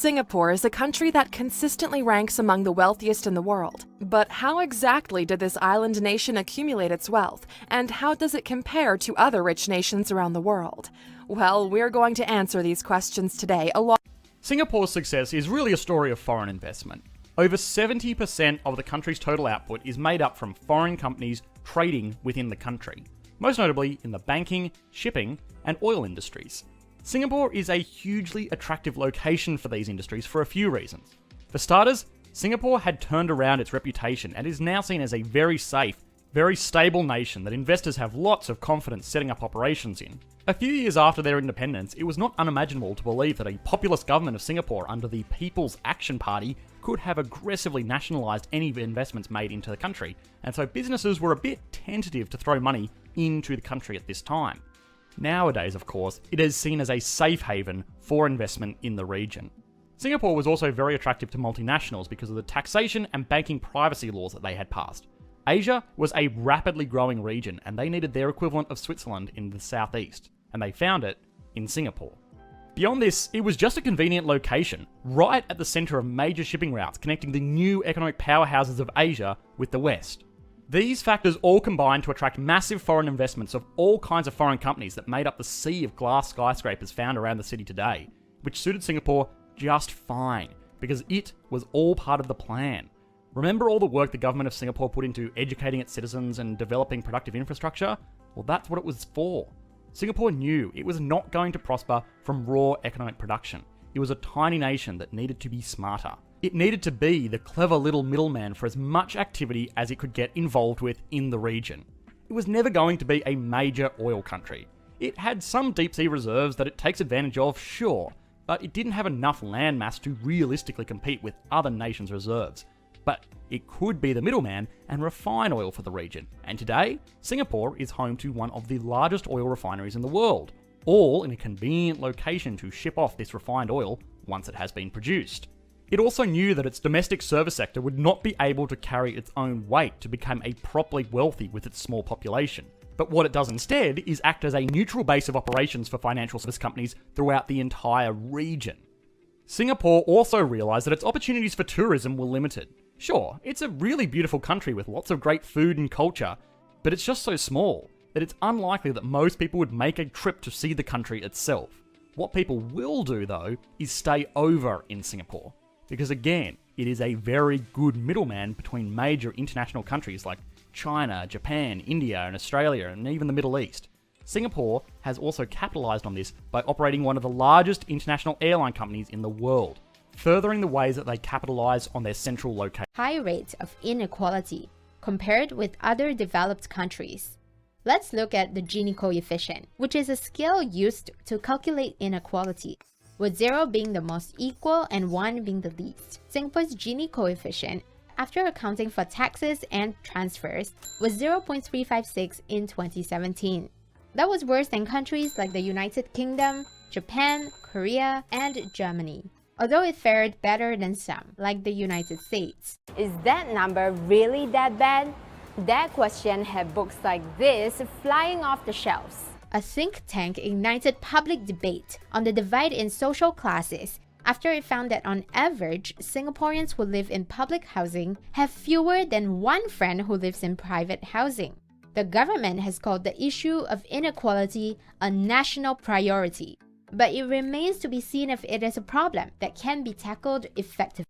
Singapore is a country that consistently ranks among the wealthiest in the world. But how exactly did this island nation accumulate its wealth, and how does it compare to other rich nations around the world? Well, we're going to answer these questions today along. Singapore's success is really a story of foreign investment. Over 70% of the country's total output is made up from foreign companies trading within the country, most notably in the banking, shipping, and oil industries. Singapore is a hugely attractive location for these industries for a few reasons. For starters, Singapore had turned around its reputation and is now seen as a very safe, very stable nation that investors have lots of confidence setting up operations in. A few years after their independence, it was not unimaginable to believe that a populist government of Singapore under the People's Action Party could have aggressively nationalised any investments made into the country, and so businesses were a bit tentative to throw money into the country at this time. Nowadays, of course, it is seen as a safe haven for investment in the region. Singapore was also very attractive to multinationals because of the taxation and banking privacy laws that they had passed. Asia was a rapidly growing region, and they needed their equivalent of Switzerland in the southeast, and they found it in Singapore. Beyond this, it was just a convenient location, right at the centre of major shipping routes connecting the new economic powerhouses of Asia with the West. These factors all combined to attract massive foreign investments of all kinds of foreign companies that made up the sea of glass skyscrapers found around the city today, which suited Singapore just fine, because it was all part of the plan. Remember all the work the government of Singapore put into educating its citizens and developing productive infrastructure? Well, that's what it was for. Singapore knew it was not going to prosper from raw economic production. It was a tiny nation that needed to be smarter. It needed to be the clever little middleman for as much activity as it could get involved with in the region. It was never going to be a major oil country. It had some deep sea reserves that it takes advantage of, sure, but it didn't have enough landmass to realistically compete with other nations' reserves. But it could be the middleman and refine oil for the region. And today, Singapore is home to one of the largest oil refineries in the world, all in a convenient location to ship off this refined oil once it has been produced. It also knew that its domestic service sector would not be able to carry its own weight to become a properly wealthy with its small population. But what it does instead is act as a neutral base of operations for financial service companies throughout the entire region. Singapore also realised that its opportunities for tourism were limited. Sure, it's a really beautiful country with lots of great food and culture, but it's just so small that it's unlikely that most people would make a trip to see the country itself. What people will do, though, is stay over in Singapore. Because again, it is a very good middleman between major international countries like China, Japan, India, and Australia, and even the Middle East. Singapore has also capitalised on this by operating one of the largest international airline companies in the world, furthering the ways that they capitalise on their central location. High rates of inequality compared with other developed countries. Let's look at the Gini coefficient, which is a scale used to calculate inequality, with 0 being the most equal and 1 being the least. Singapore's Gini coefficient, after accounting for taxes and transfers, was 0.356 in 2017. That was worse than countries like the United Kingdom, Japan, Korea, and Germany, although it fared better than some, like the United States. Is that number really that bad? That question had books like this flying off the shelves. A think tank ignited public debate on the divide in social classes after it found that on average, Singaporeans who live in public housing have fewer than one friend who lives in private housing. The government has called the issue of inequality a national priority, but it remains to be seen if it is a problem that can be tackled effectively.